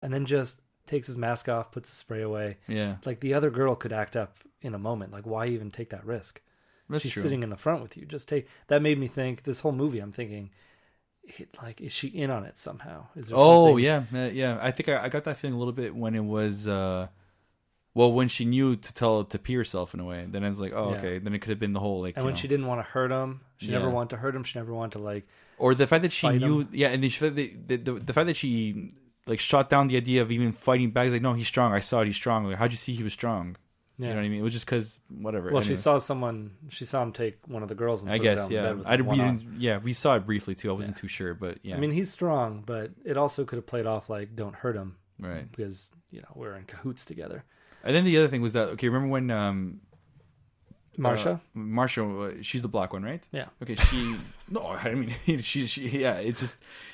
and then just takes his mask off, puts the spray away. Yeah. Like the other girl could act up in a moment. Like, why even take that risk? That's She's true. sitting in the front with you. Just take that. Made me think this whole movie. I'm thinking, like, is she in on it somehow? Is there something? Yeah. I think I got that feeling a little bit when it was, when she knew to pee herself in a way. Then I was like, oh, okay. Then it could have been the whole like. And when she didn't want to hurt him, she never wanted to hurt him. She never wanted to like. Or the fact that she knew, him. and the fact that she like shot down the idea of even fighting back. Like, no, he's strong. I saw it. He's strong. Like, how'd you see he was strong? Yeah. You know what I mean? It was just because whatever. Well, anyway. She saw him take one of the girls and put her down the bed with him. We saw it briefly too. I wasn't too sure, but yeah. I mean, he's strong, but it also could have played off like, don't hurt him. Right. Because, we're in cahoots together. And then the other thing was that, okay, remember when Marsha, she's the black one, right? Yeah. Okay, no, I mean, it's just,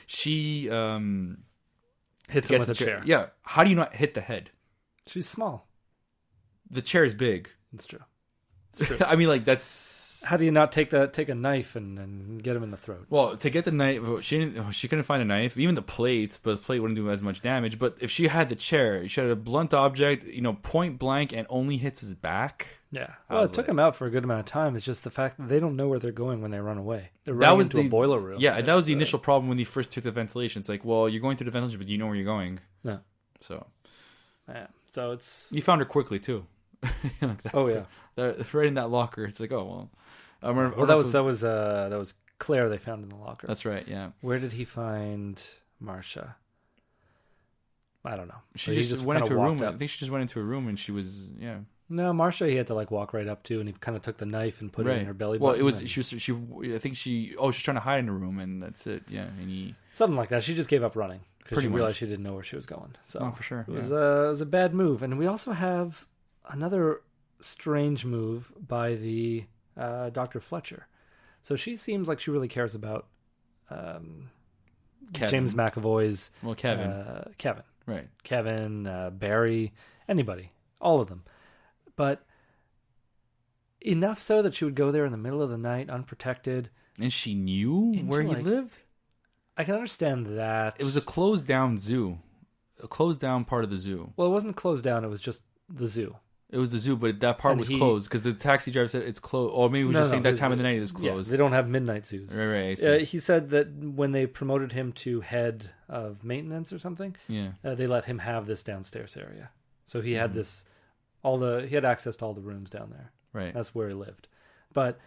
she hits him with a chair. Yeah. How do you not hit the head? She's small. The chair is big. It's true. I mean, like, that's... How do you not take a knife and get him in the throat? Well, to get the knife, she couldn't find a knife, even the plate, but the plate wouldn't do as much damage. But if she had the chair, she had a blunt object, point blank, and only hits his back. Yeah. Well, it took him out for a good amount of time. It's just the fact that they don't know where they're going when they run away. They're running into a boiler room. Yeah, that was the initial problem when they first took the ventilation. It's like, well, you're going through the ventilation, but you know where you're going. Yeah. So. Yeah. So it's... You found her quickly, too. Yeah. Right in that locker. It's like, oh, well. I remember, well, that was Claire they found in the locker. That's right, yeah. Where did he find Marsha? I don't know. She just went into a room. I think she just went into a room and she was, yeah. No, Marsha he had to like walk right up to, and he kind of took the knife and put it in her belly button. Well, it was I think she was trying to hide in a room, and that's it. Yeah, and something like that. She just gave up running because she realized she didn't know where she was going. So for sure, it was a bad move. And we also have another strange move by the Dr. Fletcher. So she seems like she really cares about James McAvoy's Kevin, right? Kevin, Barry, anybody, all of them. But enough so that she would go there in the middle of the night, unprotected. And she knew where he lived? I can understand that. It was a closed down zoo. A closed down part of the zoo. Well, it wasn't closed down. It was just the zoo. It was the zoo, but that part was closed because the taxi driver said it's closed. Or maybe he was just saying that time of the night is closed. Yeah, they don't have midnight zoos. Right. He said that when they promoted him to head of maintenance or something, they let him have this downstairs area. So he had this... he had access to all the rooms down there. Right. That's where he lived. But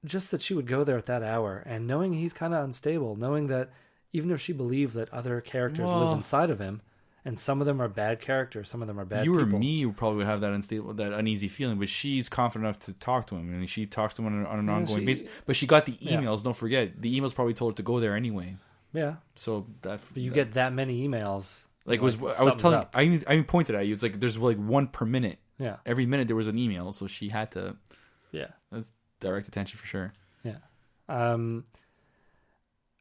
just that she would go there at that hour, and knowing he's kind of unstable, knowing that even if she believed that other characters live inside of him, and some of them are bad characters, some of them are bad people. You or me probably would have that uneasy feeling, but she's confident enough to talk to him, and she talks to him on an ongoing basis. But she got the emails, don't forget. The emails probably told her to go there anyway. Yeah. So but you get that many emails... I was telling you, I even pointed at you. It's like there's like one per minute. Yeah. Every minute there was an email, so she had to. Yeah. That's direct attention for sure. Yeah.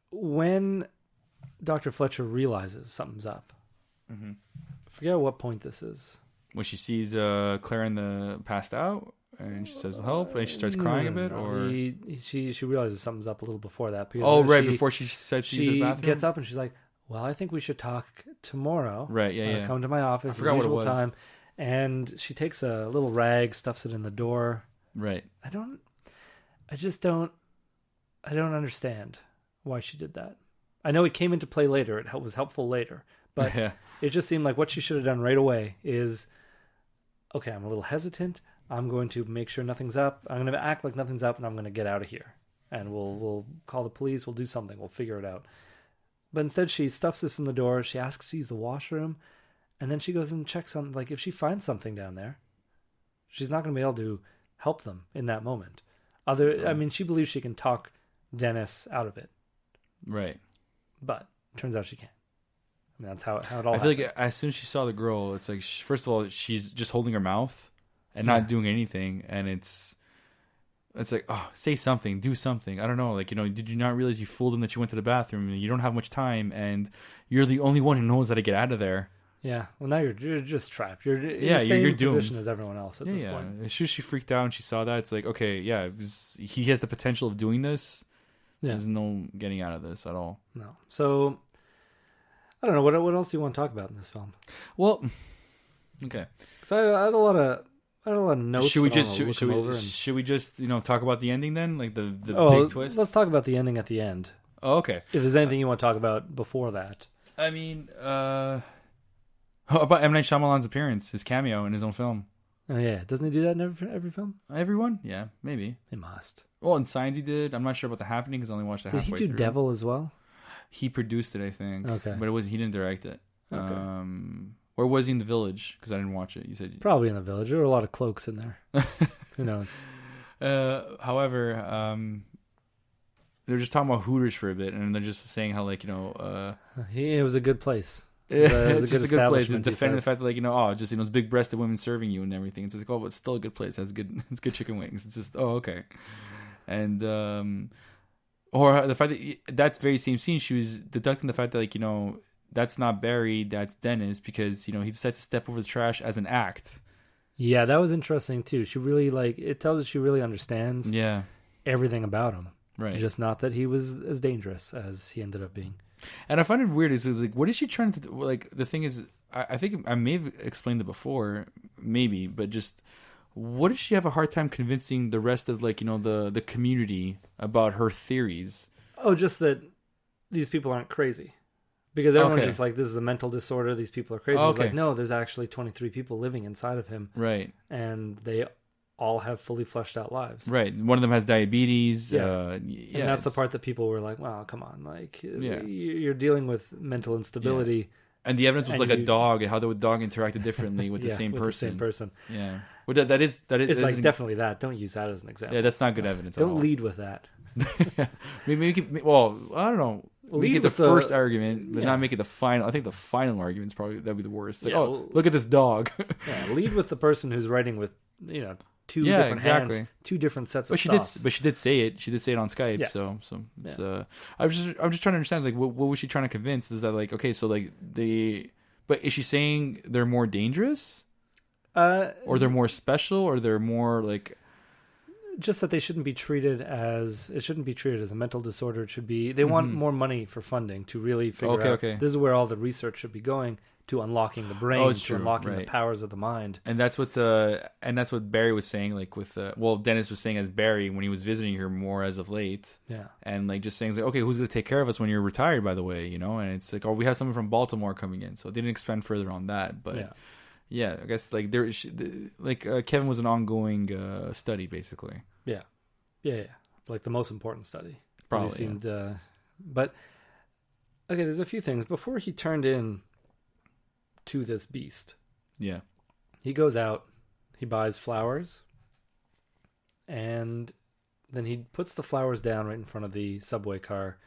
When Dr. Fletcher realizes something's up, I forget at what point this is. When she sees Claire in the passed out, and she says help, and she starts crying a bit, or she realizes something's up a little before that. Before she says she gets up and she's like, well, I think we should talk tomorrow. Right, yeah. Come to my office at the usual time. And she takes a little rag, stuffs it in the door. Right. I don't understand why she did that. I know it came into play later. It was helpful later. But it just seemed like what she should have done right away is, okay, I'm a little hesitant. I'm going to make sure nothing's up. I'm going to act like nothing's up, and I'm going to get out of here. And we'll call the police. We'll do something. We'll figure it out. But instead, she stuffs this in the door. She asks to use the washroom. And then she goes and checks on, like, if she finds something down there, she's not going to be able to help them in that moment. I mean, she believes she can talk Dennis out of it. Right. But it turns out she can't. I mean, that's how it all I feel happened. like as soon as she saw the girl, it's like, first of all, she's just holding her mouth and not doing anything. And it's like, oh, say something, do something. I don't know. Like, did you not realize you fooled him that you went to the bathroom and you don't have much time and you're the only one who knows how to get out of there? Yeah. Well, now you're just trapped. You're in the same you're doomed. position as everyone else at this point. As soon as she freaked out and she saw that, it's like, okay, he has the potential of doing this. Yeah. There's no getting out of this at all. No. So I don't know what else do you want to talk about in this film? Well, okay. So I had a lot of notes. Should we just talk about the ending then, like the big twist? Let's talk about the ending at the end. Oh, okay. If there's anything you want to talk about before that. I mean, about M. Night Shyamalan's appearance, his cameo in his own film. Oh yeah, doesn't he do that in every film? Everyone? Yeah, maybe. He must. Well, in Signs he did. I'm not sure about The Happening because I only watched it halfway through. Did he do Devil as well? He produced it, I think. Okay. But he didn't direct it. Okay. Or was he in The Village? Because I didn't watch it. You said probably in The Village. There were a lot of cloaks in there. Who knows? However, they're just talking about Hooters for a bit, and they're just saying how it was a good place. It's just a good place. Defending the fact that it's big breasted women serving you and everything. It's like, but it's still a good place. It's good chicken wings. It's just okay. And or the fact that very same scene, she was deducting the fact that that's not Barry, that's Dennis, because he decides to step over the trash as an act. Yeah, that was interesting too. She really it tells us she really understands everything about him. Right. Just not that he was as dangerous as he ended up being. And I find it weird is what is she trying to do? The thing is, I think I may have explained it before, maybe, but just what does she have a hard time convincing the rest of the community about her theories? Oh, just that these people aren't crazy. Because everyone's just like, this is a mental disorder, these people are crazy. It's like, no, there's actually 23 people living inside of him. Right. And they all have fully fleshed out lives. Right. One of them has diabetes. And that's the part that people were like, wow, come on. You're dealing with mental instability. Yeah. And the evidence was a dog, how the dog interacted differently with the same person. The same person. Yeah. Well, that is. It's definitely that. Don't use that as an example. Yeah, that's not good evidence at all. Don't lead with that. Maybe I don't know. Make it the first argument, but not make it the final. I think the final argument's probably that'd be the worst. Look at this dog. Lead with the person who's writing with two different hands, two different sets of thoughts. But she did say it. She did say it on Skype. Yeah. So it's I'm just trying to understand what was she trying to convince? Is that but is she saying they're more dangerous? Or they're more special, or they're more just that they shouldn't be treated as a mental disorder. It should be they want more money for funding to really figure out this is where all the research should be going, to unlocking the brain, unlocking the powers of the mind. And that's what Barry was saying, Dennis was saying as Barry when he was visiting her more as of late. Yeah. And just saying okay, who's gonna take care of us when you're retired, by the way, and it's we have someone from Baltimore coming in. So it didn't expand further on that, but yeah, I guess Kevin was an ongoing study, basically. Yeah, the most important study. Probably he seemed, but okay. There's a few things before he turned in to this beast. Yeah, he goes out, he buys flowers, and then he puts the flowers down right in front of the subway car.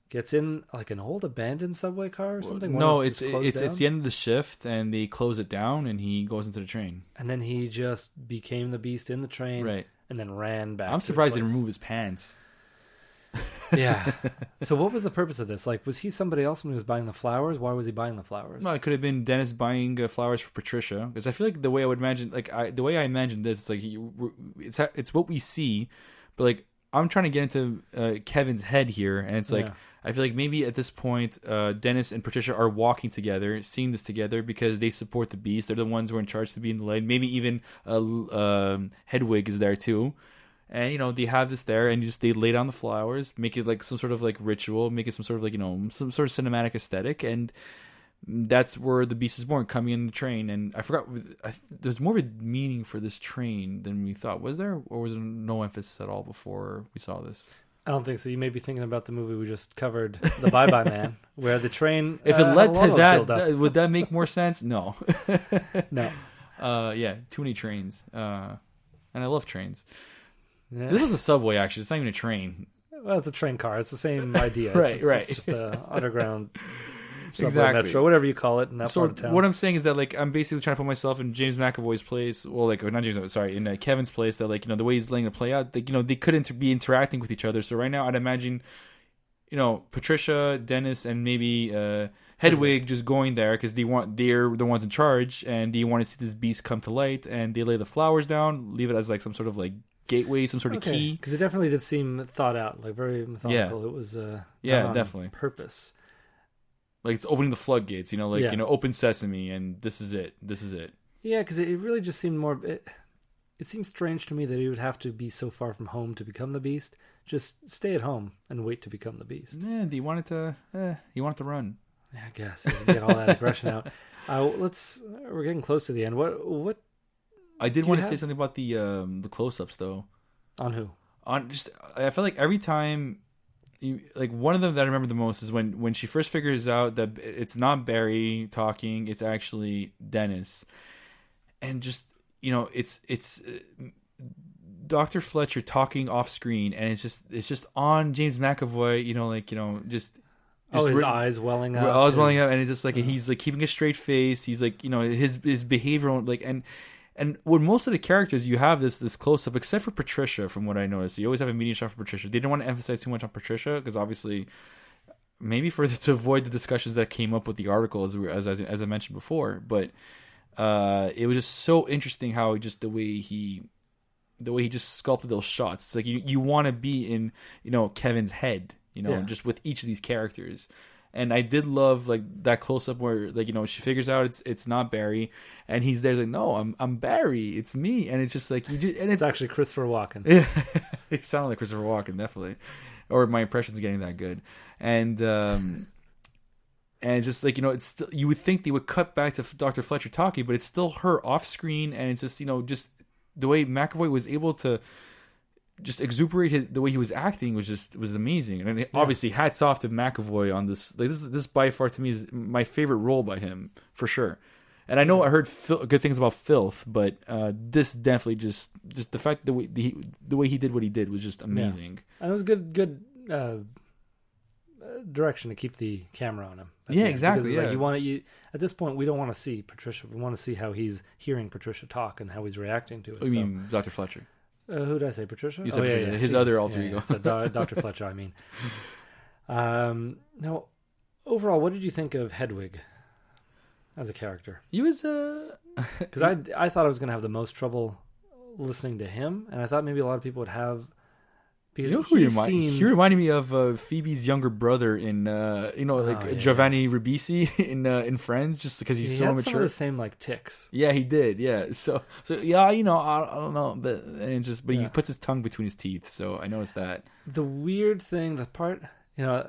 Gets in an old abandoned subway car or something? No, it's the end of the shift and they close it down and he goes into the train. And then he just became the beast in the train, right? And then ran back. I'm surprised he didn't remove his pants. Yeah. So what was the purpose of this? Was he somebody else when he was buying the flowers? Why was he buying the flowers? No, it could have been Dennis buying flowers for Patricia. Because I feel like the way I would imagine, the way I imagine this, it's what we see, but I'm trying to get into Kevin's head here, and it's I feel like maybe at this point, Dennis and Patricia are walking together, seeing this together because they support the beast. They're the ones who are in charge to be in the light. Maybe even Hedwig is there too. And, they have this there and they lay down the flowers, make it some sort of ritual, make it some sort of some sort of cinematic aesthetic. And that's where the beast is born, coming in the train. And I forgot, there's more of a meaning for this train than we thought. Was there? Or was there no emphasis at all before we saw this? I don't think so. You may be thinking about the movie we just covered, The Bye-Bye Man, where the train... If it led to that, would that make more sense? No. No. Too many trains. And I love trains. Yeah. This was a subway, actually. It's not even a train. Well, it's a train car. It's the same idea. Right. It's just an underground subway, metro, whatever you call it in that part of town. What I'm saying is that I'm basically trying to put myself in James McAvoy's place. Well, not James. Sorry, in Kevin's place. That the way he's letting it play out. They couldn't be interacting with each other. So right now, I'd imagine, Patricia, Dennis, and maybe Hedwig just going there because they're the ones in charge, and they want to see this beast come to light, and they lay the flowers down, leave it as some sort of gateway, some sort of key. Because it definitely did seem thought out, very methodical. Yeah. It was definitely purpose. Like it's opening the floodgates, like Yeah. open sesame, and this is it. This is it. Yeah, because it really just seemed more. It seems strange to me that he would have to be so far from home to become the Beast. Just stay at home and wait to become the Beast. Yeah, he wanted to run. Yeah, I guess get all that aggression out. We're getting close to the end. What? I did want to say something about the close-ups though. On who? I feel like every time, one of them that I remember the most is when she first figures out that it's not Barry talking, it's actually Dennis, and just it's Dr. Fletcher talking off screen, and it's just on James McAvoy, just. His eyes welling up. Eyes welling up, and it's just like he's like keeping a straight face. He's like, his behavior, and with most of the characters, you have this close up, except for Patricia. From what I noticed, you always have a medium shot for Patricia. They don't want to emphasize too much on Patricia because obviously, maybe to avoid the discussions that came up with the article as I mentioned before. But it was just so interesting how just the way he just sculpted those shots. It's like you want to be in Kevin's head. Just with each of these characters. And I did love that close up where she figures out it's not Barry, and he's there like, no, I'm Barry, it's me, and it's just like and it's actually Christopher Walken. Yeah, it sounded like Christopher Walken, definitely, or my impression's getting that good, and it's just it's still, you would think they would cut back to Dr. Fletcher talking, but it's still her off screen, and it's just just the way McAvoy was able to just exuberate the way he was acting was amazing. And obviously hats off to McAvoy on this. This by far to me is my favorite role by him for sure. And I know I heard good things about Filth, but this definitely just the fact the way he did what he did was just amazing. Yeah. And it was good direction to keep the camera on him. Yeah, exactly. Because you at this point we don't want to see Patricia. We want to see how he's hearing Patricia talk and how he's reacting to it. You mean Dr. Fletcher? Who did I say? Patricia? You said Patricia. His other alter ego. So Dr. Fletcher, I mean. Now, overall, what did you think of Hedwig as a character? He was because I thought I was going to have the most trouble listening to him, and I thought maybe a lot of people would have. Because he reminded me of Phoebe's younger brother in Giovanni Ribisi in Friends, just because he's so had mature. Some of the same ticks. Yeah, he did. Yeah, so yeah, I don't know, but he puts his tongue between his teeth, so I noticed that. The weird thing, the part out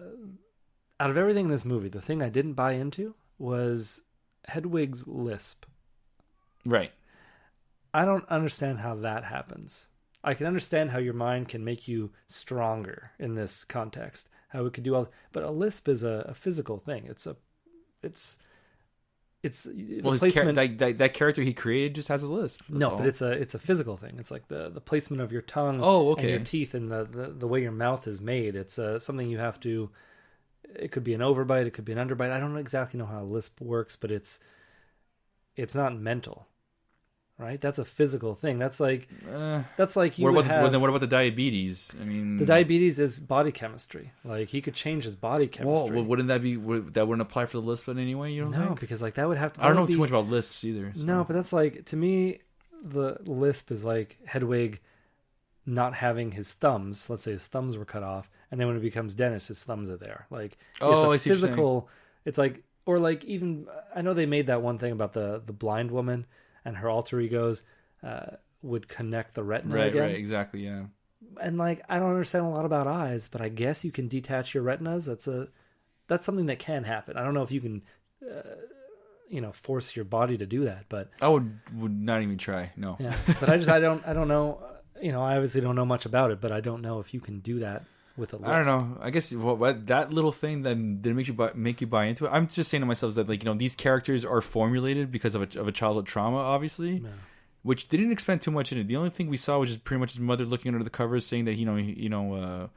of everything in this movie, the thing I didn't buy into was Hedwig's lisp. Right. I don't understand how that happens. I can understand how your mind can make you stronger in this context. How it could do all, but a lisp is a physical thing. It's well, placement. That character he created just has a lisp. But it's a physical thing. It's like the placement of your tongue. Oh, okay. And your teeth and the way your mouth is made. It's something you have to. It could be an overbite. It could be an underbite. I don't exactly know how a lisp works, but it's not mental. Right, that's a physical thing. That's like you what about the diabetes? I mean, the diabetes is body chemistry. Like he could change his body chemistry. Well, wouldn't that that wouldn't apply for the lisp in any way? You don't think? No, because that would have to. I don't know too much about lisps either. So. No, but that's to me, the lisp is like Hedwig not having his thumbs. Let's say his thumbs were cut off, and then when it becomes Dennis, his thumbs are there. Like it's a physical. It's even I know they made that one thing about the blind woman. And her alter egos would connect the retina again. Right, exactly, yeah. And I don't understand a lot about eyes, but I guess you can detach your retinas. That's something that can happen. I don't know if you can, force your body to do that. But I would not even try. No. Yeah, but I don't know. I obviously don't know much about it, but I don't know if you can do that with a lisp. I don't know. I guess that little thing that make you buy into it. I'm just saying to myself that these characters are formulated because of a childhood trauma, obviously, which they didn't expend too much in it. The only thing we saw was just pretty much his mother looking under the covers, saying that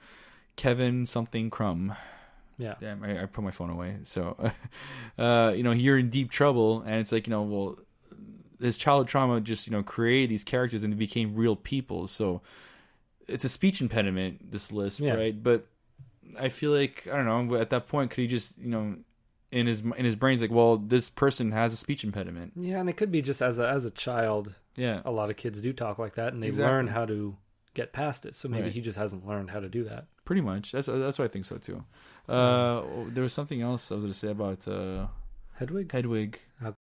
Kevin something Crumb. Yeah. Damn, I put my phone away. So, you're in deep trouble, and it's his childhood trauma just created these characters and they became real people. So. It's a speech impediment, this lisp, right? But I feel like I don't know. At that point, could he just, in his brain's like, well, this person has a speech impediment. Yeah, and it could be just as a child. Yeah, a lot of kids do talk like that, and they learn how to get past it. So maybe he just hasn't learned how to do that. Pretty much. That's what I think so too. There was something else I was going to say about Hedwig. Hedwig. How